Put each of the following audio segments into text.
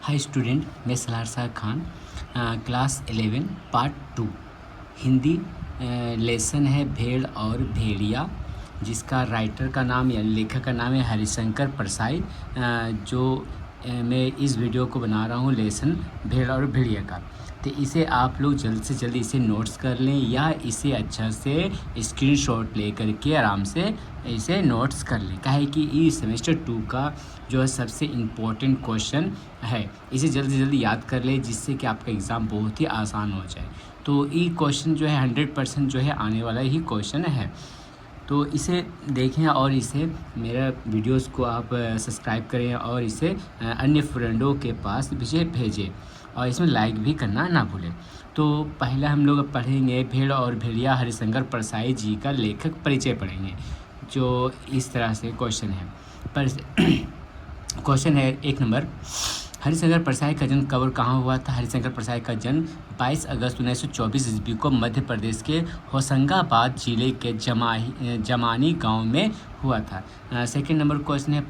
Hi student, मैं Salaar Khan, class 11 part 2 Hindi lesson है भेड़ और भेड़िया, जिसका राइटर का नाम या लेखक का नाम है हरिशंकर परसाई। मैं इस वीडियो को बना रहा हूँ लेसन भेड़ और भेड़िया का। तो इसे आप लोग जल्द से जल्द इसे नोट्स कर लें या इसे अच्छा से स्क्रीनशॉट ले करके आराम से इसे नोट्स कर लें, काहे कि इस सेमेस्टर 2 का जो है सबसे इम्पोर्टेंट क्वेश्चन है। इसे जल्दी से जल्दी याद कर लें, जिससे कि आपका एग्ज़ाम बहुत ही आसान हो जाए। तो ये क्वेश्चन जो है 100% जो है आने वाला ही क्वेश्चन है। तो इसे देखें और इसे मेरा वीडियोस को आप सब्सक्राइब करें और इसे अन्य फ्रेंडों के पास भी भेजें और इसमें लाइक भी करना ना भूलें। तो पहला हम लोग पढ़ेंगे भेड़ और भेड़िया, हरिशंकर परसाई जी का लेखक परिचय पढ़ेंगे, जो इस तरह से क्वेश्चन है। पर क्वेश्चन है 1 नंबर, हरिशंकर परसाई का जन्म कब और कहाँ हुआ था? हरिशंकर परसाई का जन्म 22 अगस्त 1924 ईस्वी को मध्य प्रदेश के होशंगाबाद जिले के जमानी गांव में हुआ था। सेकंड नंबर क्वेश्चन है,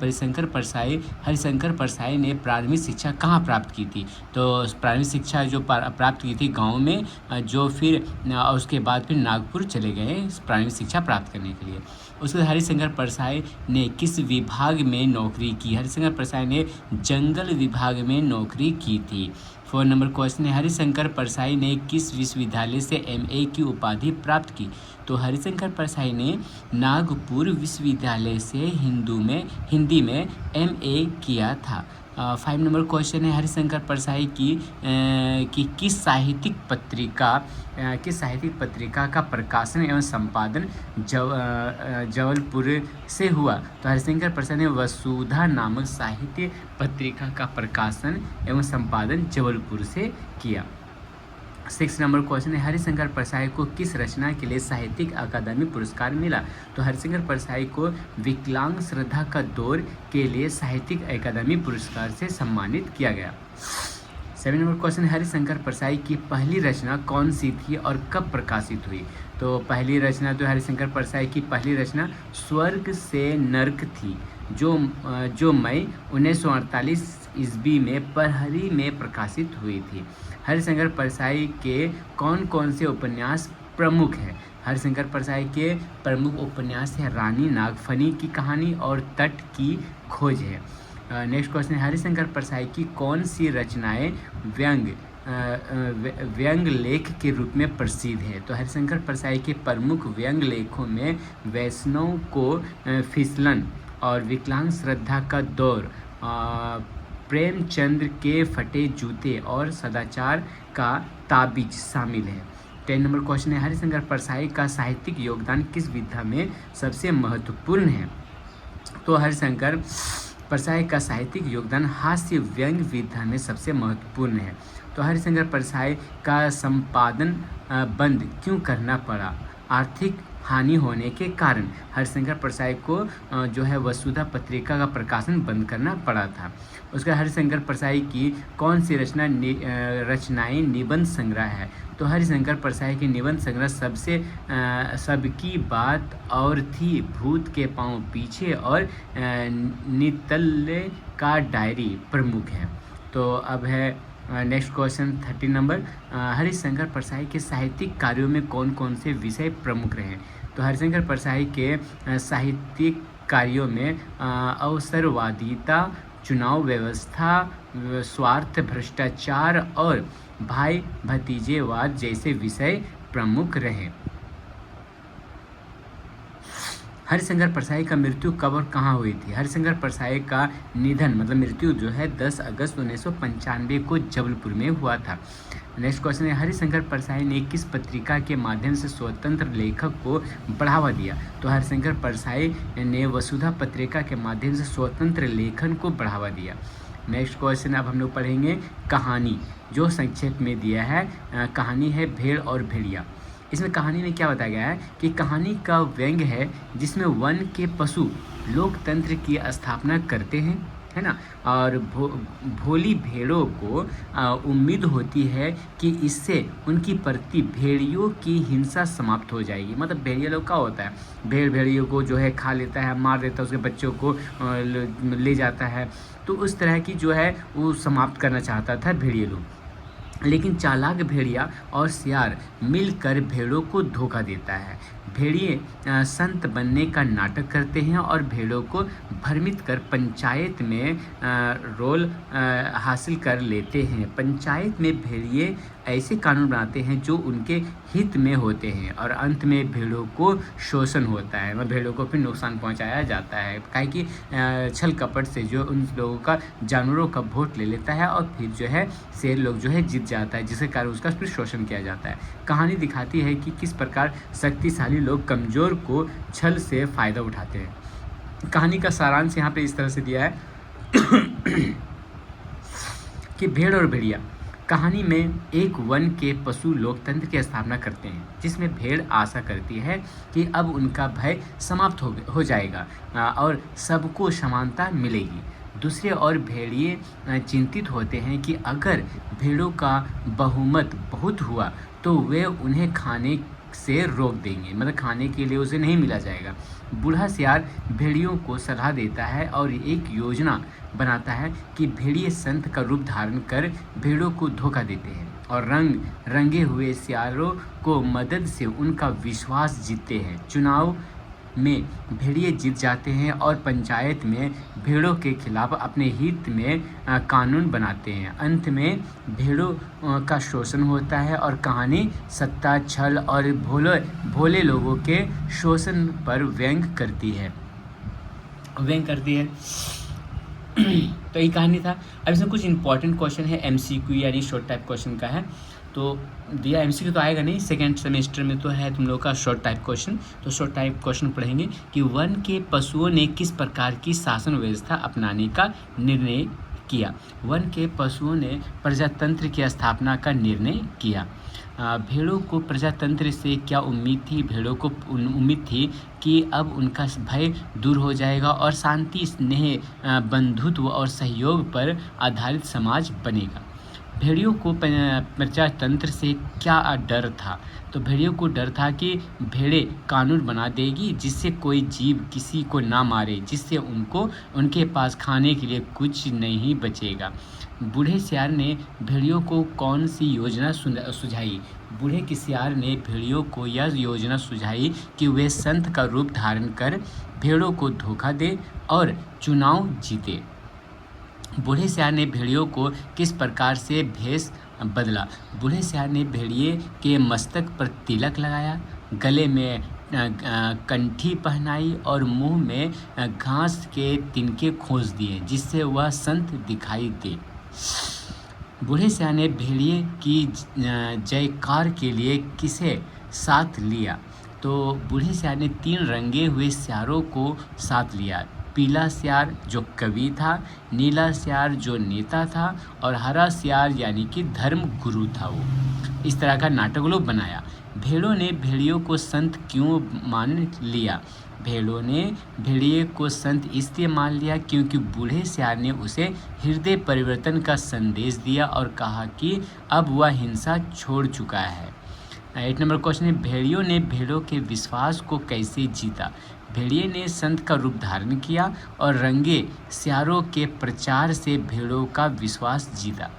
हरिशंकर परसाई ने प्राथमिक शिक्षा कहाँ प्राप्त की थी? तो प्राथमिक शिक्षा जो प्राप्त की थी गांव में, जो फिर उसके बाद फिर नागपुर चले गए प्राथमिक शिक्षा प्राप्त करने के लिए। उसके बाद हरिशंकर परसाई ने किस विभाग में नौकरी की? हरिशंकर परसाई ने जंगल विभाग में नौकरी की थी। 4 नंबर क्वेश्चन है, हरिशंकर परसाई ने किस विश्वविद्यालय से MA की उपाधि प्राप्त की? तो हरिशंकर परसाई ने नागपुर विश्वविद्यालय से हिंदी में MA किया था। 5 नंबर क्वेश्चन है, हरिशंकर परसाई की किस साहित्यिक पत्रिका का प्रकाशन एवं संपादन जबलपुर से हुआ? तो हरिशंकर परसाई ने वसुधा नामक साहित्य पत्रिका का प्रकाशन एवं संपादन जबलपुर से किया। 6 नंबर क्वेश्चन है, हरिशंकर परसाई को किस रचना के लिए साहित्यिक अकादमी पुरस्कार मिला? तो हरिशंकर परसाई को विकलांग श्रद्धा का दौर के लिए साहित्यिक अकादमी पुरस्कार से सम्मानित किया गया। 7 नंबर क्वेश्चन है, हरिशंकर परसाई की पहली रचना कौन सी थी और कब प्रकाशित हुई? तो पहली रचना तो हरिशंकर परसाई की पहली रचना स्वर्ग से नर्क थी, जो मई 1948 ईस्वी में पहरी में प्रकाशित हुई थी। हरिशंकर परसाई के कौन कौन से उपन्यास प्रमुख हैं? हरिशंकर परसाई के प्रमुख उपन्यास है रानी नागफनी की कहानी और तट की खोज है। नेक्स्ट क्वेश्चन है, हरिशंकर परसाई की कौन सी रचनाएं व्यंग लेख के रूप में प्रसिद्ध है? तो हरिशंकर परसाई के प्रमुख व्यंग लेखों में वैष्णव को फिसलन और विकलांग श्रद्धा का दौर, प्रेमचंद्र के फटे जूते और सदाचार का ताबीज शामिल है। 10 नंबर क्वेश्चन है, हरिशंकर परसाई का साहित्यिक योगदान किस विधा में सबसे महत्वपूर्ण है? तो हरिशंकर परसाई का साहित्यिक योगदान हास्य व्यंग विधा में सबसे महत्वपूर्ण है। तो हरिशंकर परसाई का संपादन बंद क्यों करना पड़ा? आर्थिक हानि होने के कारण हरिशंकर परसाई को जो है वसुधा पत्रिका का प्रकाशन बंद करना पड़ा था। उसका हरिशंकर परसाई की कौन सी रचनाएं निबंध संग्रह है? तो हरिशंकर परसाई के निबंध संग्रह सबकी बात और थी, भूत के पांव पीछे और नितल्ले का डायरी प्रमुख है। तो अब है next question 30 number, Harishankar Parsai के साहित्यिक कार्यों में कौन कौन से विषय प्रमुख रहे? तो हरिशंकर परसाई के साहित्यिक कार्यों में अवसरवादिता, चुनाव व्यवस्था, स्वार्थ, भ्रष्टाचार और भाई भतीजेवाद जैसे विषय प्रमुख रहे। हरिशंकर परसाई का मृत्यु कब और कहाँ हुई थी? हरिशंकर परसाई का निधन मतलब मृत्यु जो है 10 अगस्त 1995 को जबलपुर में हुआ था। नेक्स्ट क्वेश्चन है, हरिशंकर परसाई ने किस पत्रिका के माध्यम से स्वतंत्र लेखक को बढ़ावा दिया? तो हरिशंकर परसाई ने वसुधा पत्रिका के माध्यम से स्वतंत्र लेखन को बढ़ावा दिया। नेक्स्ट क्वेश्चन अब हम लोग पढ़ेंगे कहानी, जो संक्षेप में दिया है। कहानी है भेड़ और भेड़िया। इसमें कहानी में क्या बताया गया है कि कहानी का व्यंग है जिसमें वन के पशु लोकतंत्र की स्थापना करते हैं, है ना, और भोली भेड़ों को उम्मीद होती है कि इससे उनकी प्रति भेड़ियों की हिंसा समाप्त हो जाएगी। मतलब भेड़िया लोग क्या होता है, भेड़ियों को जो है खा लेता है, मार देता है, उसके बच्चों को ले जाता है, तो उस तरह की जो है वो समाप्त करना चाहता था भेड़िए लोग। लेकिन चालाक भेड़िया और सियार मिलकर भेड़ों को धोखा देता है। भेड़िए संत बनने का नाटक करते हैं और भेड़ों को भ्रमित कर पंचायत में रोल हासिल कर लेते हैं। पंचायत में भेड़िए ऐसे कानून बनाते हैं जो उनके हित में होते हैं और अंत में भेड़ों को शोषण होता है, मतलब भेड़ों को फिर नुकसान पहुंचाया जाता है, काहे कि छल कपट से जो उन लोगों का जानवरों का वोट ले लेता है और फिर जो है शेर लोग जो है जीत जाता है, जिसके कारण उसका फिर शोषण किया जाता है। कहानी दिखाती है कि किस प्रकार शक्तिशाली लोग कमज़ोर को छल से फ़ायदा उठाते हैं। कहानी का सारांश यहाँ पे इस तरह से दिया है कि भेड़ और भेड़िया। कहानी में एक वन के पशु लोकतंत्र की स्थापना करते हैं, जिसमें भेड़ आशा करती है कि अब उनका भय समाप्त हो जाएगा और सबको समानता मिलेगी। दूसरे ओर भेड़िए चिंतित होते हैं कि अगर भेड़ों का बहुमत बहुत हुआ तो वे उन्हें खाने से रोक देंगे, मतलब खाने के लिए उसे नहीं मिला जाएगा। बूढ़ा सियार भेड़ियों को सलाह देता है और एक योजना बनाता है कि भेड़िए संत का रूप धारण कर भेड़ों को धोखा देते हैं और रंगे हुए सियारों को मदद से उनका विश्वास जीतते हैं। चुनाव में भेड़िए जीत जाते हैं और पंचायत में भेड़ों के खिलाफ अपने हित में कानून बनाते हैं। अंत में भेड़ों का शोषण होता है और कहानी सत्ता, छल और भोले लोगों के शोषण पर व्यंग करती है। तो ये कहानी था। अब इसमें कुछ इंपॉर्टेंट क्वेश्चन है, MCQ यानी शॉर्ट टाइप क्वेश्चन का है। तो दिया MCQ तो आएगा नहीं, सेकेंड सेमेस्टर में तो है तुम लोग का शॉर्ट टाइप क्वेश्चन। तो शॉर्ट टाइप क्वेश्चन पढ़ेंगे कि वन के पशुओं ने किस प्रकार की शासन व्यवस्था अपनाने का निर्णय किया। वन के पशुओं ने प्रजातंत्र की स्थापना का निर्णय किया। भेड़ों को प्रजातंत्र से क्या उम्मीद थी? भेड़ों को उम्मीद थी कि अब उनका भय दूर हो जाएगा और शांति, स्नेह, बंधुत्व और सहयोग पर आधारित समाज बनेगा। भेड़ियों को प्रजातंत्र से क्या डर था? तो भेड़ियों को डर था कि भेड़ें कानून बना देगी जिससे कोई जीव किसी को ना मारे, जिससे उनके पास खाने के लिए कुछ नहीं बचेगा। बूढ़े सियार ने भेड़ियों को कौन सी योजना सुझाई? बूढ़े के सियार ने भेड़ियों को यह योजना सुझाई कि वे संत का रूप धारण कर भेड़ों को धोखा दे और चुनाव जीते। बूढ़े सियार ने भेड़ियों को किस प्रकार से भेष बदला? बूढ़े सियार ने भेड़िए के मस्तक पर तिलक लगाया, गले में कंठी पहनाई और मुंह में घास के तिनके खोस दिए जिससे वह संत दिखाई दे। बूढ़े सियार ने भेड़िए की जयकार के लिए किसे साथ लिया? तो बूढ़े सियार ने 3 रंगे हुए सियारों को साथ लिया। पीला सियार जो कवि था, नीला सियार जो नेता था और हरा सियार यानी कि धर्म गुरु था। वो इस तरह का नाटक लोग बनाया। भेड़ों ने भेड़ियों को संत क्यों मान लिया? भेड़ों ने भेड़िए को संत इसलिए मान लिया क्योंकि बूढ़े सियार ने उसे हृदय परिवर्तन का संदेश दिया और कहा कि अब वह हिंसा छोड़ चुका है। 8 नंबर क्वेश्चन है, भेड़ियों ने भेड़ों के विश्वास को कैसे जीता? भेड़िए ने संत का रूप धारण किया और रंगे सियारों के प्रचार से भेड़ों का विश्वास जीता।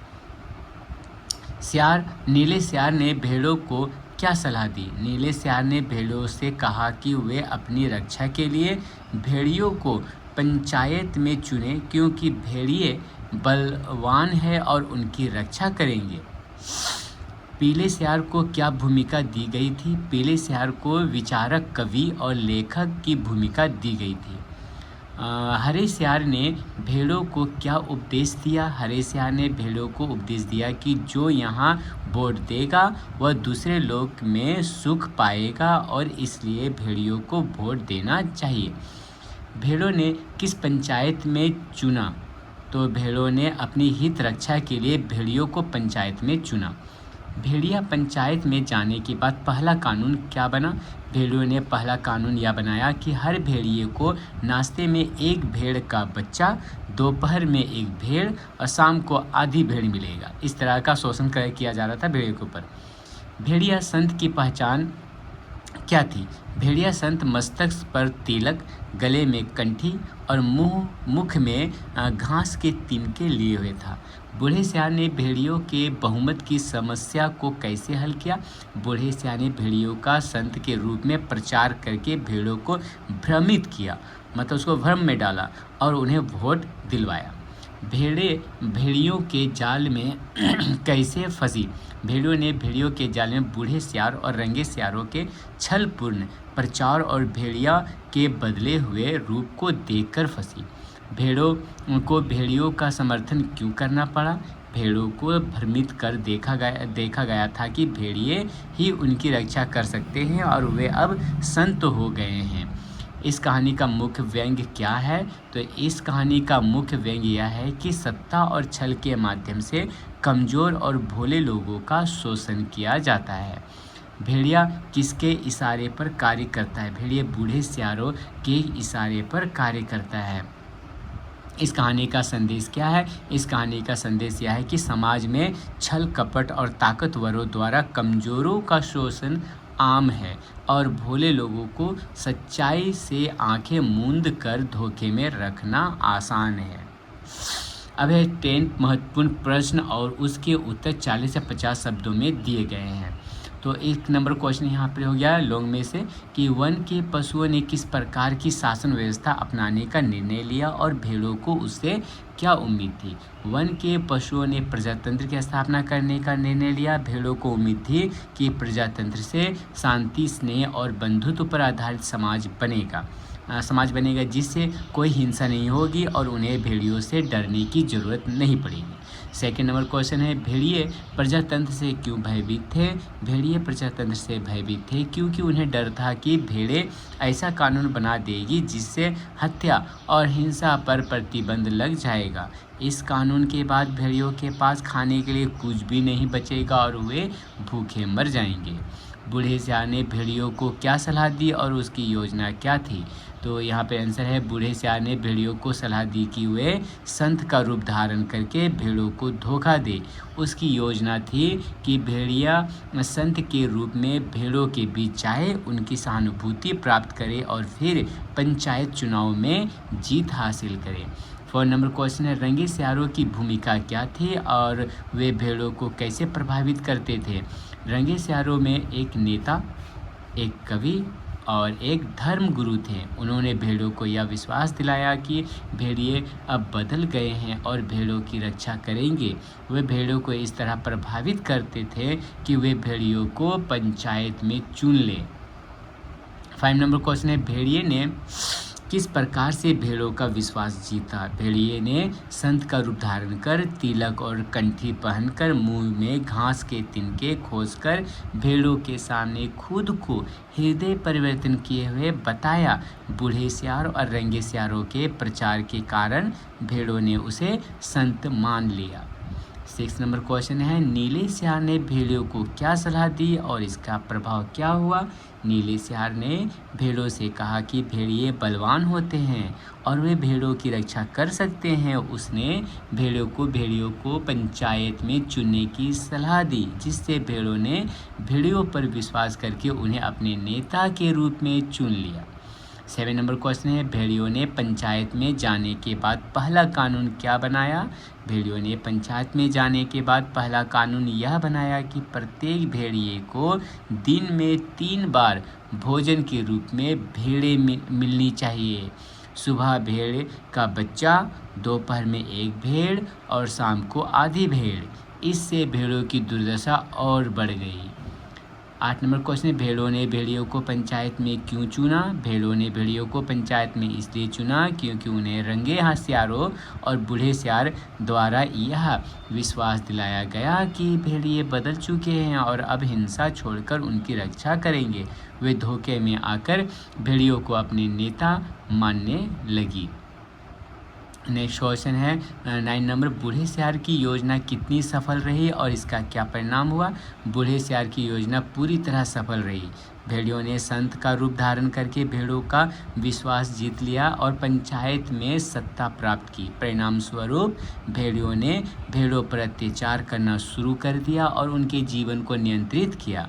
नीले सियार ने भेड़ों को क्या सलाह दी? नीले सियार ने भेड़ों से कहा कि वे अपनी रक्षा के लिए भेड़ियों को पंचायत में चुने क्योंकि भेड़िए बलवान है और उनकी रक्षा करेंगे। पीले सियार को क्या भूमिका दी गई थी? पीले सियार को विचारक, कवि और लेखक की भूमिका दी गई थी। हरे सियार ने भेड़ों को क्या उपदेश दिया? हरे सियार ने भेड़ों को उपदेश दिया कि जो यहाँ वोट देगा वह दूसरे लोक में सुख पाएगा और इसलिए भेड़ियों को वोट देना चाहिए। भेड़ों ने किस पंचायत में चुना? तो भेड़ों ने अपनी हित रक्षा के लिए भेड़ियों को पंचायत में चुना। भेड़िया पंचायत में जाने के बाद पहला कानून क्या बना? भेड़ियों ने पहला कानून यह बनाया कि हर भेड़िए को नाश्ते में 1 भेड़ का बच्चा, दोपहर में 1 भेड़ और शाम को आधी भेड़ मिलेगा। इस तरह का शोषण किया जा रहा था भेड़ियों के ऊपर। भेड़िया संत की पहचान क्या थी? भेड़िया संत मस्तक पर तिलक, गले में कंठी और मुख में घास के तिनके लिए हुए था। बूढ़े सियार ने भेड़ियों के बहुमत की समस्या को कैसे हल किया? बूढ़े सियार ने भेड़ियों का संत के रूप में प्रचार करके भेड़ों को भ्रमित किया, मतलब उसको भ्रम में डाला और उन्हें वोट दिलवाया। भेड़ियों के जाल में कैसे फंसी? भेड़ियों ने भेड़ियों के जाल में बूढ़े सियार और रंगे सियारों के छलपूर्ण प्रचार और भेड़िया के बदले हुए रूप को देखकर फंसी। भेड़ों को भेड़ियों का समर्थन क्यों करना पड़ा? भेड़ों को भ्रमित कर देखा गया था कि भेड़िए ही उनकी रक्षा कर सकते हैं और वे अब संत हो गए हैं। इस कहानी का मुख्य व्यंग्य क्या है? तो इस कहानी का मुख्य व्यंग्य यह है कि सत्ता और छल के माध्यम से कमज़ोर और भोले लोगों का शोषण किया जाता है। भेड़िया किसके इशारे पर कार्य करता है? भेड़िया बूढ़े सियारों के इशारे पर कार्य करता है। इस कहानी का संदेश क्या है? इस कहानी का संदेश यह है कि समाज में छल कपट और ताकतवरों द्वारा कमज़ोरों का शोषण आम है और भोले लोगों को सच्चाई से आंखें मूंद कर धोखे में रखना आसान है। अब है 10 महत्वपूर्ण प्रश्न और उसके उत्तर 40 से 50 शब्दों में दिए गए हैं। तो एक नंबर क्वेश्चन यहाँ पर हो गया लॉन्ग में से कि वन के पशुओं ने किस प्रकार की शासन व्यवस्था अपनाने का निर्णय लिया और भेड़ों को उससे क्या उम्मीद थी? वन के पशुओं ने प्रजातंत्र की स्थापना करने का निर्णय लिया। भेड़ों को उम्मीद थी कि प्रजातंत्र से शांति, स्नेह और बंधुत्व पर आधारित समाज बनेगा जिससे कोई हिंसा नहीं होगी और उन्हें भेड़ियों से डरने की ज़रूरत नहीं पड़ेगी। सेकेंड नंबर क्वेश्चन है भेड़िए प्रजातंत्र से क्यों भयभीत थे? भेड़िए प्रजातंत्र से भयभीत थे क्योंकि उन्हें डर था कि भेड़ें ऐसा कानून बना देगी जिससे हत्या और हिंसा पर प्रतिबंध लग जाएगा। इस कानून के बाद भेड़ियों के पास खाने के लिए कुछ भी नहीं बचेगा और वे भूखे मर जाएंगे। बूढ़े सियार ने भेड़ियों को क्या सलाह दी और उसकी योजना क्या थी? तो यहाँ पे आंसर है बूढ़े सियार ने भेड़ियों को सलाह दी कि वे संत का रूप धारण करके भेड़ों को धोखा दे। उसकी योजना थी कि भेड़िया संत के रूप में भेड़ों के बीच जाए, उनकी सहानुभूति प्राप्त करे और फिर पंचायत चुनाव में जीत हासिल करे। 4 नंबर क्वेश्चन है रंगे सियारों की भूमिका क्या थी और वे भेड़ों को कैसे प्रभावित करते थे? रंगे सियारों में एक नेता, एक कवि और एक धर्म गुरु थे। उन्होंने भेड़ों को यह विश्वास दिलाया कि भेड़िए अब बदल गए हैं और भेड़ों की रक्षा करेंगे। वे भेड़ों को इस तरह प्रभावित करते थे कि वे भेड़ियों को पंचायत में चुन लें। 5 नंबर क्वेश्चन है भेड़िए ने किस प्रकार से भेड़ों का विश्वास जीता? भेड़िए ने संत का रूप धारण कर, तिलक और कंठी पहनकर, मुंह में घास के तिनके खोसकर भेड़ों के सामने खुद को हृदय परिवर्तन किए हुए बताया। बूढ़े सियार और रंगे सियारों के प्रचार के कारण भेड़ों ने उसे संत मान लिया। 6 नंबर क्वेश्चन है नीले सियार ने भेड़ियों को क्या सलाह दी और इसका प्रभाव क्या हुआ? नीले सियार ने भेड़ों से कहा कि भेड़िए बलवान होते हैं और वे भेड़ों की रक्षा कर सकते हैं। उसने भेड़ियों को पंचायत में चुनने की सलाह दी, जिससे भेड़ों ने भेड़ियों पर विश्वास करके उन्हें अपने नेता के रूप में चुन लिया। 7 नंबर क्वेश्चन है भेड़ियों ने पंचायत में जाने के बाद पहला कानून क्या बनाया? भेड़ियों ने पंचायत में जाने के बाद पहला कानून यह बनाया कि प्रत्येक भेड़िए को दिन में 3 बार भोजन के रूप में भेड़ें मिलनी चाहिए। सुबह भेड़ का बच्चा, दोपहर में एक भेड़ और शाम को आधी भेड़। इससे भेड़ों की दुर्दशा और बढ़ गई। 8 नंबर क्वेश्चन भेड़ों ने भेड़ियों को पंचायत में क्यों चुना? भेड़ों ने भेड़ियों को पंचायत में इसलिए चुना क्योंकि उन्हें रंगे हाथ सियारों और बूढ़े सियार द्वारा यह विश्वास दिलाया गया कि भेड़िए बदल चुके हैं और अब हिंसा छोड़कर उनकी रक्षा करेंगे। वे धोखे में आकर भेड़ियों को अपने नेता मानने लगी। नेक्स्ट क्वेश्चन है 9 नंबर बूढ़े सियार की योजना कितनी सफल रही और इसका क्या परिणाम हुआ? बूढ़े सियार की योजना पूरी तरह सफल रही। भेड़ियों ने संत का रूप धारण करके भेड़ों का विश्वास जीत लिया और पंचायत में सत्ता प्राप्त की। परिणाम स्वरूप भेड़ियों ने भेड़ों पर अत्याचार करना शुरू कर दिया और उनके जीवन को नियंत्रित किया।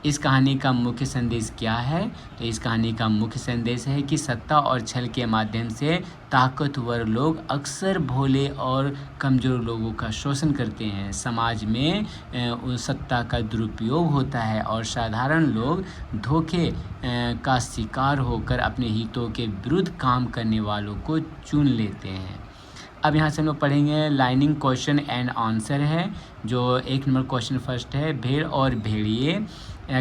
इस कहानी का मुख्य संदेश क्या है? तो इस कहानी का मुख्य संदेश है कि सत्ता और छल के माध्यम से ताकतवर लोग अक्सर भोले और कमज़ोर लोगों का शोषण करते हैं। समाज में उस सत्ता का दुरुपयोग होता है और साधारण लोग धोखे का शिकार होकर अपने हितों के विरुद्ध काम करने वालों को चुन लेते हैं। अब यहाँ से हम लोग पढ़ेंगे लाइनिंग क्वेश्चन एंड आंसर है। जो 1 नंबर क्वेश्चन फर्स्ट है, भेड़ और भेड़िए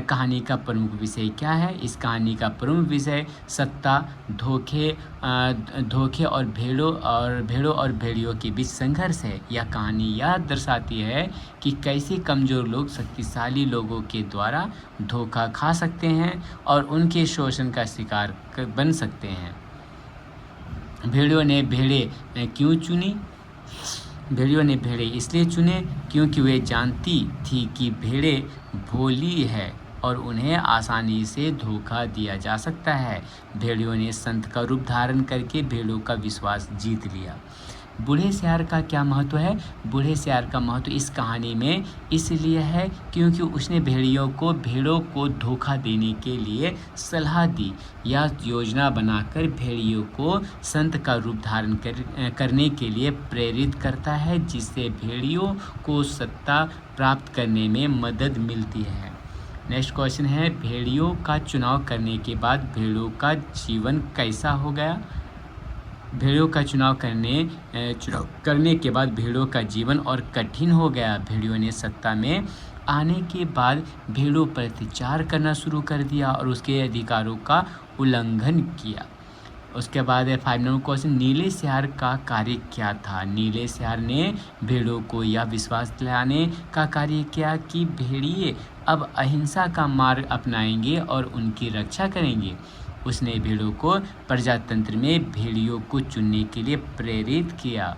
कहानी का प्रमुख विषय क्या है? इस कहानी का प्रमुख विषय सत्ता, धोखे और भेड़ों और भेड़ियों के बीच संघर्ष है। यह कहानी यह दर्शाती है कि कैसे कमज़ोर लोग शक्तिशाली लोगों के द्वारा धोखा खा सकते हैं और उनके शोषण का शिकार बन सकते हैं। भेड़ियों ने भेड़ें क्यों चुनी? भेड़ियों ने भेड़ें इसलिए चुने क्योंकि वे जानती थी कि भेड़ें भोली है और उन्हें आसानी से धोखा दिया जा सकता है। भेड़ियों ने संत का रूप धारण करके भेड़ों का विश्वास जीत लिया। बूढ़े सियार का क्या महत्व है? बूढ़े सियार का महत्व इस कहानी में इसलिए है क्योंकि उसने भेड़ों को धोखा देने के लिए सलाह दी। यह योजना बनाकर भेड़ियों को संत का रूप धारण करने के लिए प्रेरित करता है, जिससे भेड़ियों को सत्ता प्राप्त करने में मदद मिलती है। नेक्स्ट क्वेश्चन है, भेड़ियों का चुनाव करने के बाद भेड़ों का जीवन कैसा हो गया? भेड़ियों का चुनाव करने के बाद भेड़ों का जीवन और कठिन हो गया। भेड़ियों ने सत्ता में आने के बाद भेड़ों पर अत्याचार करना शुरू कर दिया और उसके अधिकारों का उल्लंघन किया। उसके बाद 5 नंबर क्वेश्चन, नीले सियार का कार्य क्या था? नीले सियार ने भेड़ों को यह विश्वास दिलाने का कार्य किया कि भेड़िए अब अहिंसा का मार्ग अपनाएंगे और उनकी रक्षा करेंगे। उसने भेड़ों को प्रजातंत्र में भेड़ियों को चुनने के लिए प्रेरित किया।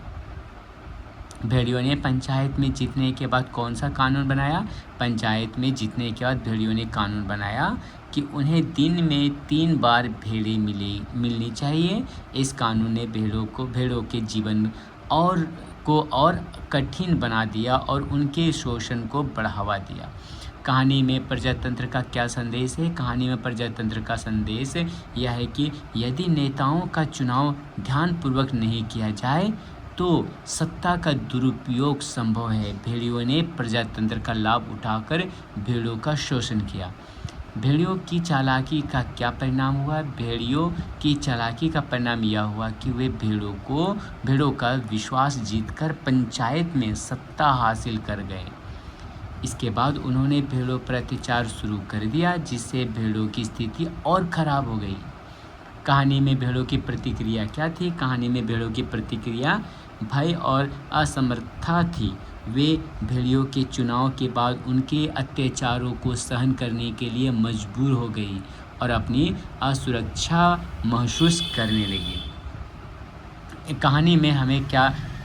भेड़ियों ने पंचायत में जीतने के बाद कौन सा कानून बनाया? पंचायत में जीतने के बाद भेड़ियों ने कानून बनाया कि उन्हें दिन में 3 बार भेड़ें मिलनी चाहिए। इस कानून ने भेड़ों के जीवन और कठिन बना दिया और उनके शोषण को बढ़ावा दिया। कहानी में प्रजातंत्र का क्या संदेश है? कहानी में प्रजातंत्र का संदेश यह है कि यदि नेताओं का चुनाव ध्यानपूर्वक नहीं किया जाए तो सत्ता का दुरुपयोग संभव है। भेड़ियों ने प्रजातंत्र का लाभ उठाकर भेड़ों का शोषण किया। भेड़ियों की चालाकी का क्या परिणाम हुआ? भेड़ियों की चालाकी का परिणाम यह हुआ कि वे भेड़ों का विश्वास जीतकर पंचायत में सत्ता हासिल कर गए। इसके बाद उन्होंने भेड़ों पर अत्याचार शुरू कर दिया, जिससे भेड़ों की स्थिति और खराब हो गई। कहानी में भेड़ों की प्रतिक्रिया क्या थी? कहानी में भेड़ों की प्रतिक्रिया भय और असमर्थता थी। वे भेड़ियों के चुनाव के बाद उनके अत्याचारों को सहन करने के लिए मजबूर हो गई और अपनी असुरक्षा महसूस करने लगी। कहानी में हमें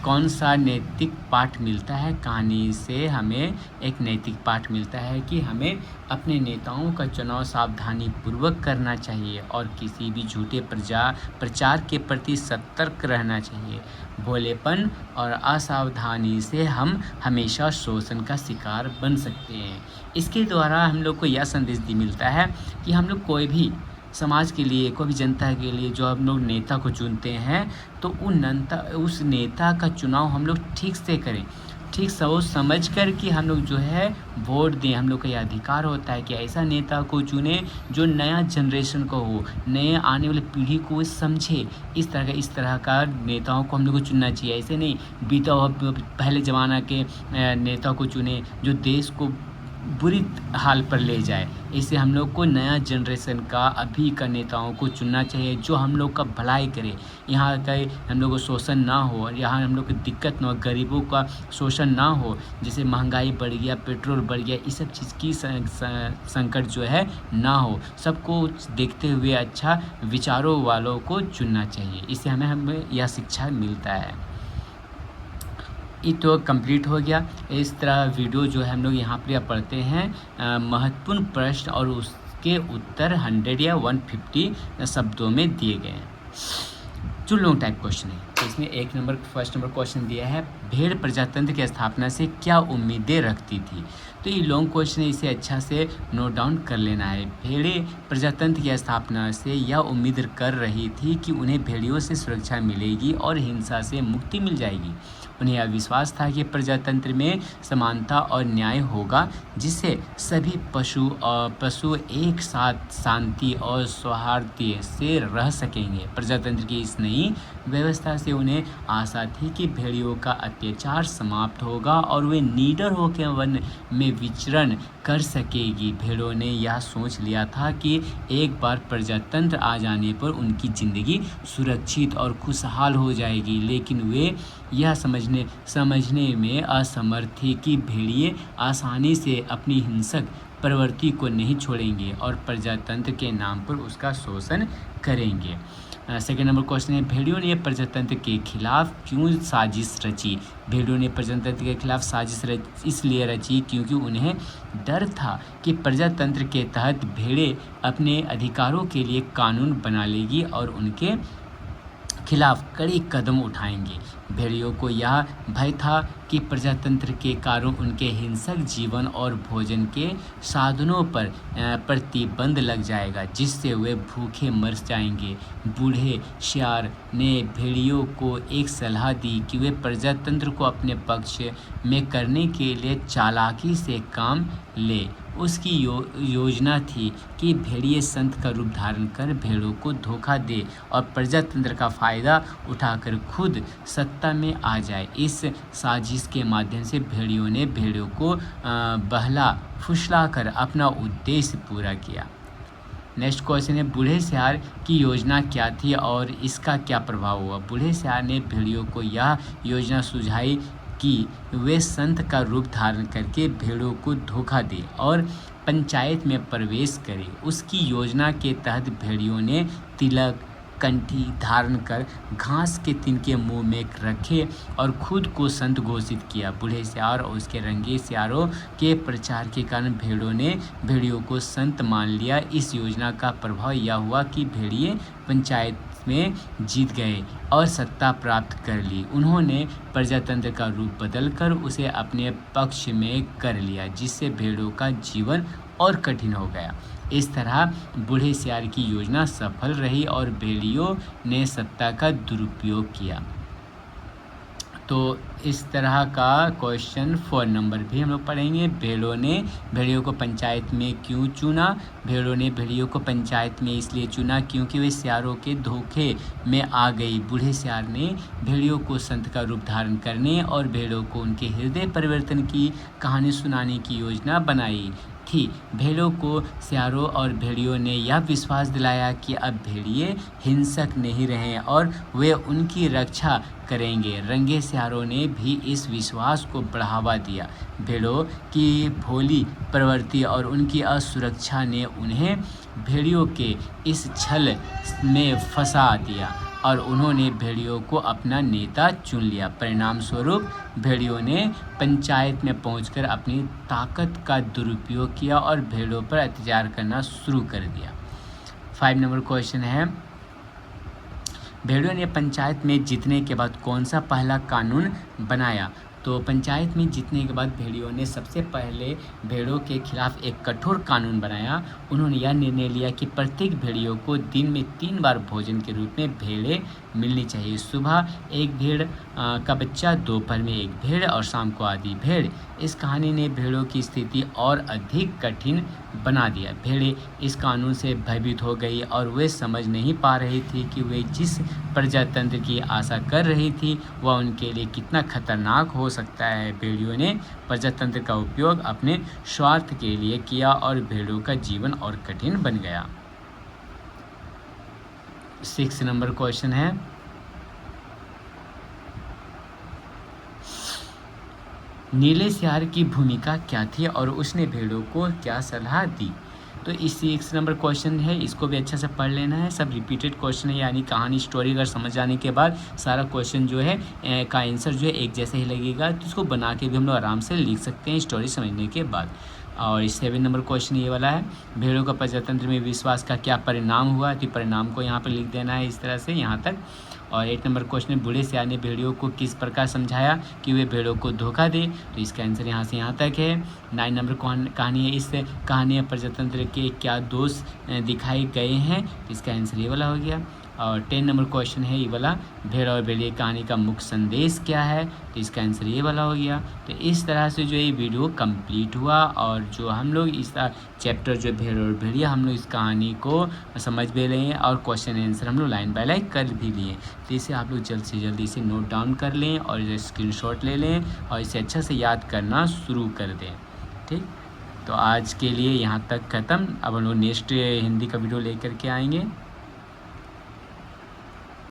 कौन सा नैतिक पाठ मिलता है? कहानी से हमें एक नैतिक पाठ मिलता है कि हमें अपने नेताओं का चुनाव सावधानीपूर्वक करना चाहिए और किसी भी झूठे प्रचार के प्रति सतर्क रहना चाहिए। भोलेपन और असावधानी से हम हमेशा शोषण का शिकार बन सकते हैं। इसके द्वारा हम लोग को यह संदेश मिलता है कि हम लोग कोई भी समाज के लिए, कोई भी जनता के लिए जो हम लोग नेता को चुनते हैं तो उस नेता का चुनाव हम लोग ठीक से करें, ठीक सोच समझ कर कि हम लोग जो है वोट दें। हम लोग का यह अधिकार होता है कि ऐसा नेता को चुने जो नया जनरेशन को हो, नए आने वाली पीढ़ी को समझे। इस तरह का नेताओं को हम लोग को चुनना चाहिए। ऐसे नहीं बीता हुआ पहले ज़माना के नेता को चुने जो देश को बुरी हाल पर ले जाए। इससे हम लोग को नया जनरेशन का अभी का नेताओं को चुनना चाहिए जो हम लोग का भलाई करे। यहाँ का हम लोग को शोषण ना हो और यहाँ हम लोग को दिक्कत ना हो, गरीबों का शोषण ना हो। जैसे महंगाई बढ़ गया, पेट्रोल बढ़ गया, इस सब चीज़ की संकट जो है ना हो। सबको देखते हुए अच्छा विचारों वालों को चुनना चाहिए। इससे हमें यह शिक्षा मिलता है। ये तो कंप्लीट हो गया। इस तरह वीडियो जो है हम लोग यहाँ पर पढ़ते हैं महत्वपूर्ण प्रश्न और उसके उत्तर 100 या 150 शब्दों में दिए गए हैं। जो लॉन्ग टाइप क्वेश्चन है। तो इसमें फर्स्ट नंबर क्वेश्चन दिया है, भेड़ प्रजातंत्र की स्थापना से क्या उम्मीदें रखती थी। तो ये लॉन्ग क्वेश्चन है, इसे अच्छा से नोट डाउन कर लेना है। भेड़ें प्रजातंत्र की स्थापना से यह उम्मीद कर रही थी कि उन्हें भेड़ियों से सुरक्षा मिलेगी और हिंसा से मुक्ति मिल जाएगी। उन्हें यह विश्वास था कि प्रजातंत्र में समानता और न्याय होगा, जिससे सभी पशु एक साथ शांति और सौहार्द से रह सकेंगे। प्रजातंत्र की इस नई व्यवस्था से उन्हें आशा थी कि भेड़ियों का अत्याचार समाप्त होगा और वे निडर होकर वन में विचरण कर सकेगी। भेड़ों ने यह सोच लिया था कि एक बार प्रजातंत्र आ जाने पर उनकी ज़िंदगी सुरक्षित और खुशहाल हो जाएगी, लेकिन वे यह समझने में असमर्थ थे कि भेड़िए आसानी से अपनी हिंसक प्रवृत्ति को नहीं छोड़ेंगे और प्रजातंत्र के नाम पर उसका शोषण करेंगे। सेकेंड नंबर क्वेश्चन है, भेड़ियों ने प्रजातंत्र के खिलाफ क्यों साजिश रची। भेड़ियों ने प्रजातंत्र के खिलाफ साजिश इसलिए रची क्योंकि उन्हें डर था कि प्रजातंत्र के तहत भेड़ें अपने अधिकारों के लिए कानून बना लेगी और उनके खिलाफ कड़ी कदम उठाएंगे। भेड़ियों को यह भय था कि प्रजातंत्र के कारण उनके हिंसक जीवन और भोजन के साधनों पर प्रतिबंध लग जाएगा, जिससे वे भूखे मर जाएंगे। बूढ़े सियार ने भेड़ियों को एक सलाह दी कि वे प्रजातंत्र को अपने पक्ष में करने के लिए चालाकी से काम ले। उसकी योजना थी कि भेड़िए संत का रूप धारण कर भेड़ों को धोखा दे और प्रजातंत्र का फ़ायदा उठाकर खुद सत्ता में आ जाए। इस साजिश के माध्यम से भेड़ियों ने भेड़ों को बहला फुसला कर अपना उद्देश्य पूरा किया। नेक्स्ट क्वेश्चन है, बूढ़े सियार की योजना क्या थी और इसका क्या प्रभाव हुआ। बूढ़े सियार ने भेड़ियों को यह योजना सुझाई कि वे संत का रूप धारण करके भेड़ों को धोखा दें और पंचायत में प्रवेश करें। उसकी योजना के तहत भेड़ियों ने तिलक कंठी धारण कर घास के तिनके मुंह में रखे और खुद को संत घोषित किया। बूढ़े सियार और उसके रंगे सियारों के प्रचार के कारण भेड़ियों को संत मान लिया। इस योजना का प्रभाव यह हुआ कि भेड़िए पंचायत में जीत गए और सत्ता प्राप्त कर ली। उन्होंने प्रजातंत्र का रूप बदलकर उसे अपने पक्ष में कर लिया, जिससे भेड़ों का जीवन और कठिन हो गया। इस तरह बूढ़े सियार की योजना सफल रही और भेड़ियों ने सत्ता का दुरुपयोग किया। तो इस तरह का क्वेश्चन 4 नंबर भी हम लोग पढ़ेंगे। भेड़ियों को पंचायत में क्यों चुना। भेड़ों ने भेड़ियों को पंचायत में इसलिए चुना क्योंकि वे सियारों के धोखे में आ गई। बूढ़े सियार ने भेड़ियों को संत का रूप धारण करने और भेड़ों को उनके हृदय परिवर्तन की कहानी सुनाने की योजना बनाई थी। भेड़ों को सियारों और भेड़ियों ने यह विश्वास दिलाया कि अब भेड़िए हिंसक नहीं रहे और वे उनकी रक्षा करेंगे। रंगे सियारों ने भी इस विश्वास को बढ़ावा दिया। भेड़ों की भोली प्रवृत्ति और उनकी असुरक्षा ने उन्हें भेड़ियों के इस छल में फंसा दिया और उन्होंने भेड़ियों को अपना नेता चुन लिया। परिणाम स्वरूप भेड़ियों ने पंचायत में पहुंचकर अपनी ताकत का दुरुपयोग किया और भेड़ों पर अत्याचार करना शुरू कर दिया। 5 नंबर क्वेश्चन है, भेड़ियों ने पंचायत में जीतने के बाद कौन सा पहला कानून बनाया। तो पंचायत में जीतने के बाद भेड़ियों ने सबसे पहले भेड़ों के खिलाफ एक कठोर कानून बनाया। उन्होंने यह निर्णय लिया कि प्रत्येक भेड़ियों को दिन में 3 बार भोजन के रूप में भेड़ें मिलनी चाहिए। सुबह एक भेड़ का बच्चा, दोपहर में एक भेड़ और शाम को आधी भेड़। इस कहानी ने भेड़ों की स्थिति और अधिक कठिन बना दिया। भेड़ें इस कानून से भयभीत हो गई और वे समझ नहीं पा रही थी कि वे जिस प्रजातंत्र की आशा कर रही थी वह उनके लिए कितना खतरनाक हो सकता है। भेड़ियों ने प्रजातंत्र का उपयोग अपने स्वार्थ के लिए किया और भेड़ों का जीवन और कठिन बन गया। 6 नंबर क्वेश्चन है, नीले सियार की भूमिका क्या थी और उसने भेड़ों को क्या सलाह दी। तो इस 6 नंबर क्वेश्चन है, इसको भी अच्छा से पढ़ लेना है। सब रिपीटेड क्वेश्चन है, यानी कहानी स्टोरी अगर समझ जाने के बाद सारा क्वेश्चन जो है का आंसर जो है एक जैसे ही लगेगा। तो इसको बना के भी हम लोग आराम से लिख सकते हैं स्टोरी समझने के बाद। और 7 नंबर क्वेश्चन ये वाला है, भेड़ों का प्रजातंत्र में विश्वास का क्या परिणाम हुआ। तो परिणाम को यहाँ पर लिख देना है इस तरह से यहाँ तक। और 8 नंबर क्वेश्चन है, बूढ़े सियाने भेड़ियों को किस प्रकार समझाया कि वे भेड़ों को धोखा दे, तो इसका आंसर यहाँ से यहाँ तक है। 9 नंबर कहानी है, इस कहानी में प्रजातंत्र के क्या दोष दिखाए गए हैं, तो इसका आंसर ये वाला हो गया। और 10 नंबर क्वेश्चन है ये वाला, भेड़ और भेड़िए कहानी का मुख्य संदेश क्या है, तो इसका आंसर ये वाला हो गया। तो इस तरह से जो ये वीडियो कंप्लीट हुआ और जो हम लोग इस चैप्टर जो भेड़ और भेड़िया हम लोग इस कहानी को समझ भी रहे हैं और क्वेश्चन आंसर हम लोग लाइन बाय लाइन कर भी लिए। तो इसे आप लोग जल्द से जल्द इसे नोट डाउन कर लें और स्क्रीनशॉट ले लें और इसे अच्छा से याद करना शुरू कर दें। ठीक, तो आज के लिए यहाँ तक ख़त्म। अब हम लोग नेक्स्ट हिंदी का वीडियो लेकर के आएंगे।